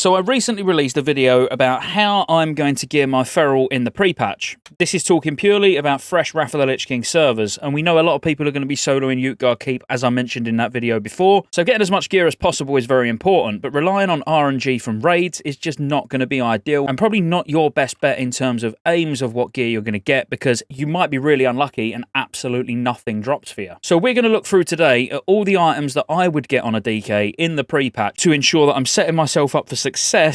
So I recently released a video about how I'm going to gear my feral in the pre-patch. This is talking purely about fresh Wrath of the Lich King servers, and we know a lot of people are going to be soloing Utgard Keep, as I mentioned in that video before, so getting as much gear as possible is very important, but relying on RNG from raids is just not going to be ideal, and probably not your best bet in terms of aims of what gear you're going to get, because you might be really unlucky and absolutely nothing drops for you. So we're going to look through today at all the items that I would get on a DK in the pre-patch to ensure that I'm setting myself up for success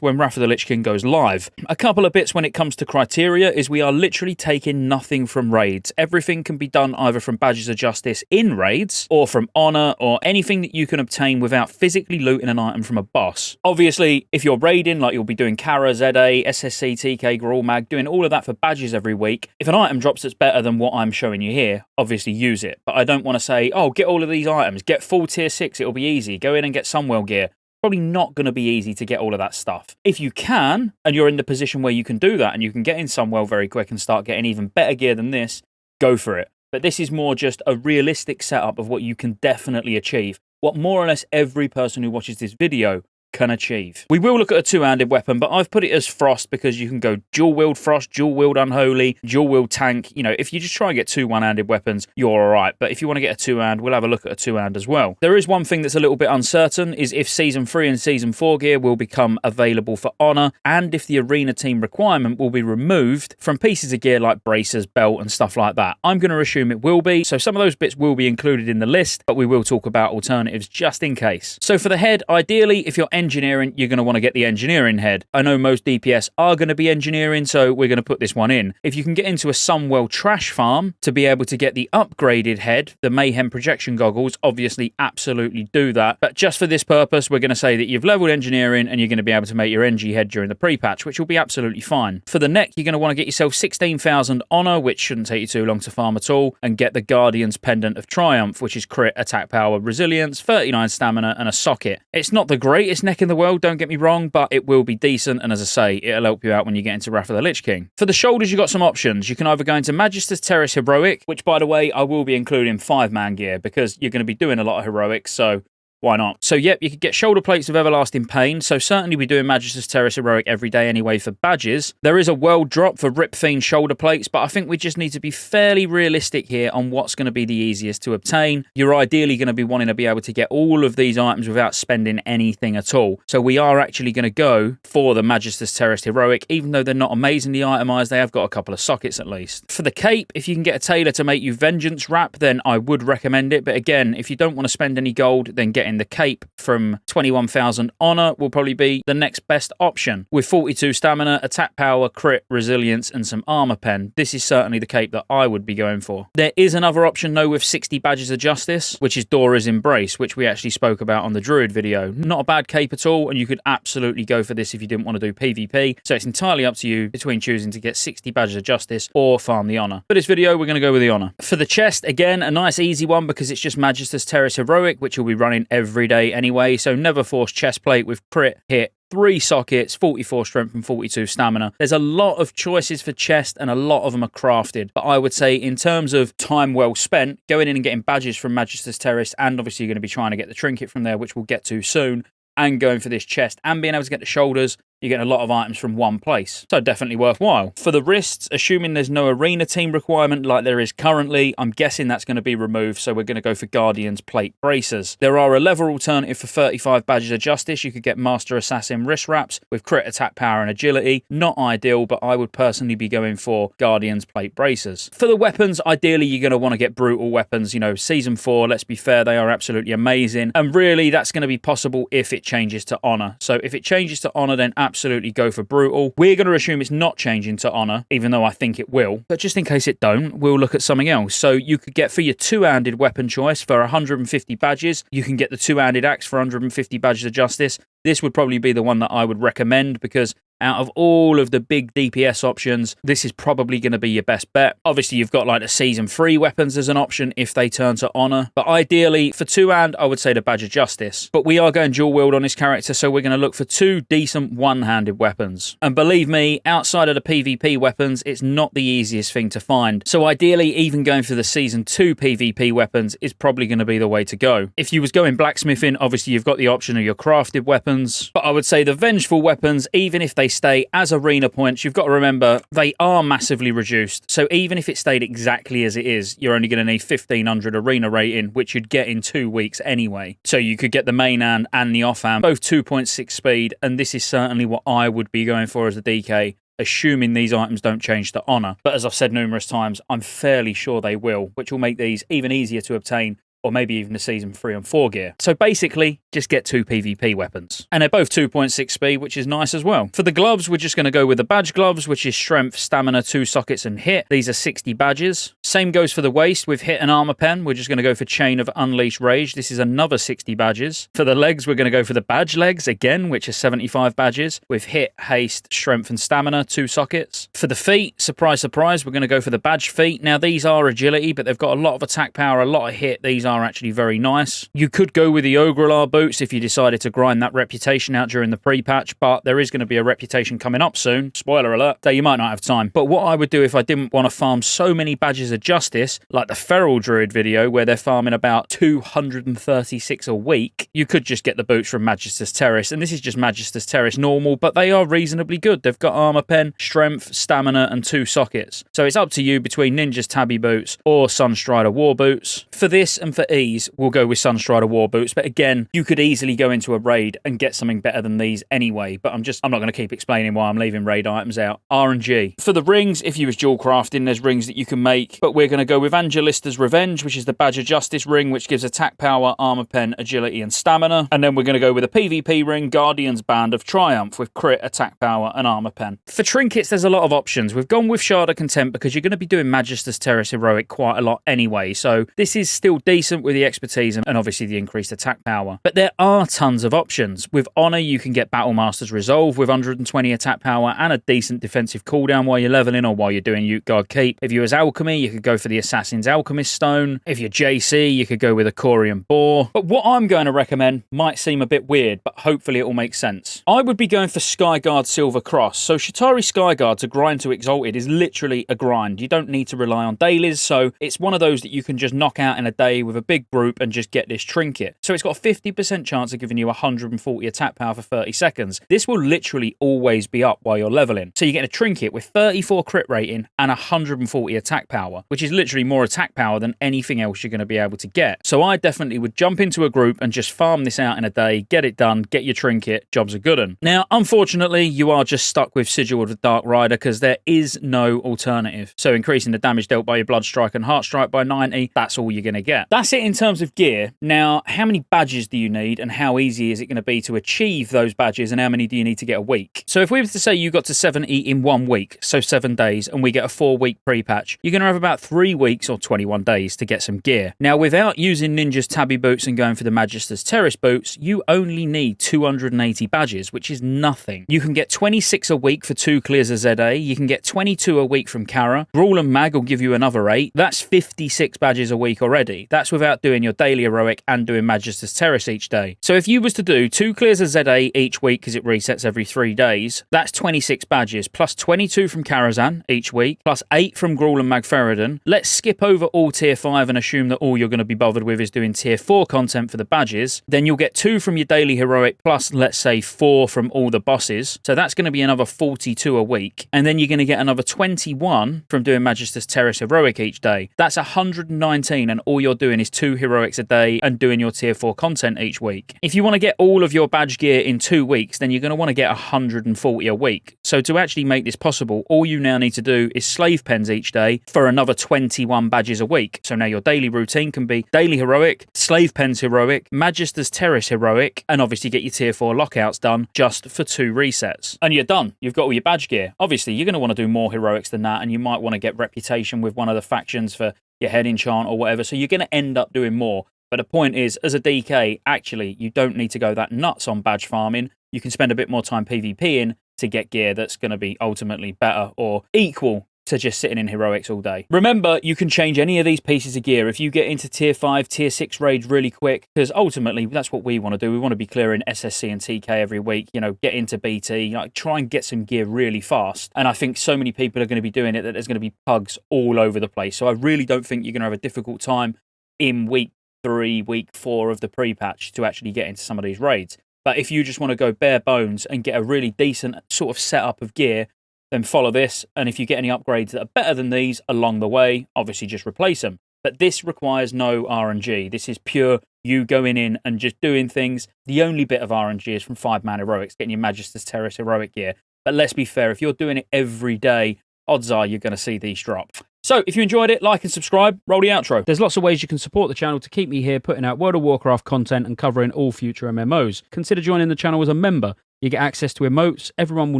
when Wrath of the Lich King goes live. A couple of bits when it comes to criteria is we are literally taking nothing from raids. Everything can be done either from Badges of Justice in raids or from honor or anything that you can obtain without physically looting an item from a boss. Obviously, if you're raiding, like you'll be doing Kara, ZA, SSC, TK, Grawl Mag, doing all of that for badges every week, if an item drops that's better than what I'm showing you here, obviously use it. But I don't want to say, oh, get all of these items, get full tier 6, it'll be easy, go in and get Sunwell gear. Probably not going to be easy to get all of that stuff. If you can, and you're in the position where you can do that, and you can get in Sunwell very quick and start getting even better gear than this, go for it. But this is more just a realistic setup of what you can definitely achieve. What more or less every person who watches this video can achieve. We will look at a two-handed weapon, but I've put it as Frost because you can go dual-wield Frost, dual-wield Unholy, dual-wield Tank. You know, if you just try and get two one-handed weapons, you're all right. But if you want to get a two-hand, we'll have a look at a two-hand as well. There is one thing that's a little bit uncertain, is if Season 3 and Season 4 gear will become available for Honor, and if the Arena Team requirement will be removed from pieces of gear like bracers, belt, and stuff like that. I'm going to assume it will be, so some of those bits will be included in the list, but we will talk about alternatives just in case. So for the head, ideally, if you're engineering, you're going to want to get the engineering head. I know most DPS are going to be engineering, so we're going to put this one in. If you can get into a Sunwell trash farm to be able to get the upgraded head, the Mayhem projection goggles, obviously absolutely do that. But just for this purpose, we're going to say that you've leveled engineering and you're going to be able to make your NG head during the pre-patch, which will be absolutely fine. For the neck, you're going to want to get yourself 16,000 honor, which shouldn't take you too long to farm at all, and get the Guardian's Pendant of Triumph, which is crit, attack power, resilience, 39 stamina, and a socket. It's not the greatest neck in the world, don't get me wrong, but it will be decent, and as I say, it'll help you out when you get into Wrath of the Lich King. For the shoulders, you've got some options. You can either go into Magister's Terrace Heroic, which, by the way, I will be including 5-man gear, because you're going to be doing a lot of heroics, so why not? So yep, you could get shoulder plates of Everlasting Pain, so certainly we're doing Magister's Terrace Heroic every day anyway for badges. There is a world drop for Rip Fiend shoulder plates, but I think we just need to be fairly realistic here on what's going to be the easiest to obtain. You're ideally going to be wanting to be able to get all of these items without spending anything at all. So we are actually going to go for the Magister's Terrace Heroic, even though they're not amazingly itemized, they have got a couple of sockets at least. For the cape, if you can get a tailor to make you Vengeance Wrap, then I would recommend it, but again, if you don't want to spend any gold, then get the cape from 21,000 honor will probably be the next best option. With 42 stamina, attack power, crit, resilience, and some armor pen, this is certainly the cape that I would be going for. There is another option though with 60 Badges of Justice, which is Dora's Embrace, which we actually spoke about on the Druid video. Not a bad cape at all, and you could absolutely go for this if you didn't want to do PvP, so it's entirely up to you between choosing to get 60 Badges of Justice or farm the honor. For this video, we're going to go with the honor. For the chest, again, a nice easy one because it's just Magister's Terrace Heroic, which will be running every day anyway, so never force chest plate with crit, hit, 3 sockets, 44 strength and 42 stamina. There's a lot of choices for chest and a lot of them are crafted, but I would say in terms of time well spent, going in and getting badges from Magister's Terrace, and obviously you're going to be trying to get the trinket from there, which we'll get to soon, and going for this chest and being able to get the shoulders, you're getting a lot of items from one place. So definitely worthwhile. For the wrists, assuming there's no arena team requirement like there is currently, I'm guessing that's going to be removed, so we're going to go for Guardian's Plate Bracers. There are a level alternative for 35 Badges of Justice. You could get Master Assassin wrist wraps with crit, attack power, and agility. Not ideal, but I would personally be going for Guardian's Plate Bracers. For the weapons, ideally you're going to want to get brutal weapons. You know, Season 4, let's be fair, they are absolutely amazing. And really, that's going to be possible if it changes to Honor. So if it changes to Honor, then absolutely go for brutal. We're going to assume it's not changing to honor, even though I think it will, but just in case it don't, we'll look at something else. So you could get for your two-handed weapon choice for 150 badges, you can get the two-handed axe for 150 badges of justice. This would probably be the one that I would recommend because out of all of the big DPS options, this is probably going to be your best bet. Obviously, you've got like the Season 3 weapons as an option if they turn to Honor. But ideally, for two-hand, I would say the Badge of Justice. But we are going dual wield on this character, so we're going to look for two decent one-handed weapons. And believe me, outside of the PvP weapons, it's not the easiest thing to find. So ideally, even going for the Season 2 PvP weapons is probably going to be the way to go. If you was going blacksmithing, obviously you've got the option of your crafted weapons. But I would say the vengeful weapons, even if they stay as arena points, you've got to remember they are massively reduced. So even if it stayed exactly as it is, you're only going to need 1500 arena rating, which you'd get in 2 weeks anyway. So you could get the main hand and the off hand, both 2.6 speed, and this is certainly what I would be going for as a DK, assuming these items don't change to Honor. But as I've said numerous times, I'm fairly sure they will, which will make these even easier to obtain, or maybe even the Season 3 and 4 gear. So basically, just get two PvP weapons. And they're both 2.6 speed, which is nice as well. For the gloves, we're just going to go with the badge gloves, which is strength, stamina, 2 sockets, and hit. These are 60 badges. Same goes for the waist with hit and armor pen. We're just going to go for chain of unleashed rage. This is another 60 badges. For the legs, we're going to go for the badge legs again, which is 75 badges with hit, haste, strength, and stamina, 2 sockets. For the feet, surprise, surprise, we're going to go for the badge feet. Now, these are agility, but they've got a lot of attack power, a lot of hit. These are actually very nice. You could go with the Ogrelar boots if you decided to grind that reputation out during the pre-patch, but there is going to be a reputation coming up soon. Spoiler alert, that you might not have time. But what I would do if I didn't want to farm so many badges of justice, like the Feral Druid video where they're farming about 236 a week, you could just get the boots from Magister's Terrace, and this is just Magister's Terrace normal, but they are reasonably good. They've got armor pen, strength, stamina, and 2 sockets. So it's up to you between Ninja's Tabby boots or Sunstrider war boots. For this and for ease, we'll go with Sunstrider war boots, but again, you could easily go into a raid and get something better than these anyway, but I'm not going to keep explaining why I'm leaving raid items out. RNG. For the rings, if you was dual crafting, there's rings that you can make, but we're going to go with Angelista's Revenge, which is the Badge of Justice ring, which gives attack power, armor pen, agility, and stamina. And then we're going to go with a PvP ring, Guardian's Band of Triumph, with crit, attack power, and armor pen. For trinkets, there's a lot of options. We've gone with Shard of Contempt because you're going to be doing Magister's Terrace Heroic quite a lot anyway, so this is still decent with the expertise and obviously the increased attack power. But there are tons of options. With Honor, you can get Battlemaster's Resolve with 120 attack power and a decent defensive cooldown while you're leveling or while you're doing Utgard Keep. If you was Alchemy, you could go for the Assassin's Alchemist Stone. If you're JC, you could go with a Corian Boar. But what I'm going to recommend might seem a bit weird, but hopefully it will make sense. I would be going for Skyguard Silver Cross. So Shatari Skyguard to grind to Exalted is literally a grind. You don't need to rely on dailies, so it's one of those that you can just knock out in a day with a big group and just get this trinket. So it's got a 50% chance of giving you 140 attack power for 30 seconds. This will literally always be up while you're leveling. So you get a trinket with 34 crit rating and 140 attack power, which is literally more attack power than anything else you're going to be able to get. So I definitely would jump into a group and just farm this out in a day, get it done, get your trinket, job's a good one. Now, unfortunately, you are just stuck with Sigil of the Dark Rider because there is no alternative. So increasing the damage dealt by your Blood Strike and Heart Strike by 90, that's all you're going to get. That's it in terms of gear. Now, how many badges do you need and how easy is it going to be to achieve those badges and how many do you need to get a week? So if we were to say you got to 70 in 1 week, so 7 days, and we get a 4-week pre-patch, you're going to have about 3 weeks or 21 days to get some gear. Now, without using Ninja's Tabby boots and going for the Magister's Terrace boots, you only need 280 badges, which is nothing. You can get 26 a week for 2 clears of ZA, you can get 22 a week from Kara, Brawl and Mag will give you another 8, that's 56 badges a week already. That's without doing your daily heroic and doing Magister's Terrace each day. So if you was to do 2 clears of ZA each week because it resets every 3 days, that's 26 badges, plus 22 from Karazhan each week, plus 8 from Gruul and Magferidon. Let's skip over all tier 5 and assume that all you're going to be bothered with is doing tier 4 content for the badges. Then you'll get 2 from your daily heroic, plus let's say 4 from all the bosses. So that's going to be another 42 a week. And then you're going to get another 21 from doing Magister's Terrace heroic each day. That's 119, and all you're doing is 2 heroics a day and doing your tier 4 content each week. If you want to get all of your badge gear in 2 weeks, then you're going to want to get 140 a week. So to actually make this possible, all you now need to do is slave pens each day for another 21 badges a week. So now your daily routine can be daily heroic, slave pens heroic, Magister's Terrace heroic, and obviously get your tier 4 lockouts done just for 2 resets. And you're done. You've got all your badge gear. Obviously, you're going to want to do more heroics than that, and you might want to get reputation with one of the factions for your head enchant or whatever. So you're going to end up doing more. But the point is, as a DK, actually, you don't need to go that nuts on badge farming. You can spend a bit more time PvPing to get gear that's going to be ultimately better or equal to just sitting in heroics all day. Remember, you can change any of these pieces of gear if you get into tier 5, tier 6 raids really quick, because ultimately that's what we want to do. We want to be clearing SSC and TK every week, you know, get into BT, like try and get some gear really fast. And I think so many people are going to be doing it that there's going to be pugs all over the place. So I really don't think you're going to have a difficult time in week 3, week 4 of the pre-patch to actually get into some of these raids. But if you just want to go bare bones and get a really decent sort of setup of gear, then follow this, and if you get any upgrades that are better than these along the way, obviously just replace them. But this requires no RNG. This is pure you going in and just doing things. The only bit of RNG is from 5-man heroics, getting your Magister's Terrace heroic gear. But let's be fair, if you're doing it every day, odds are you're going to see these drop. So, if you enjoyed it, like and subscribe, roll the outro. There's lots of ways you can support the channel to keep me here putting out World of Warcraft content and covering all future MMOs. Consider joining the channel as a member. You get access to emotes, everyone will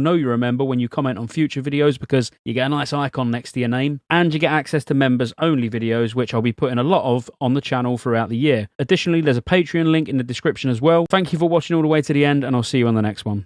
know you're a member when you comment on future videos because you get a nice icon next to your name, and you get access to members-only videos, which I'll be putting a lot of on the channel throughout the year. Additionally, there's a Patreon link in the description as well. Thank you for watching all the way to the end, and I'll see you on the next one.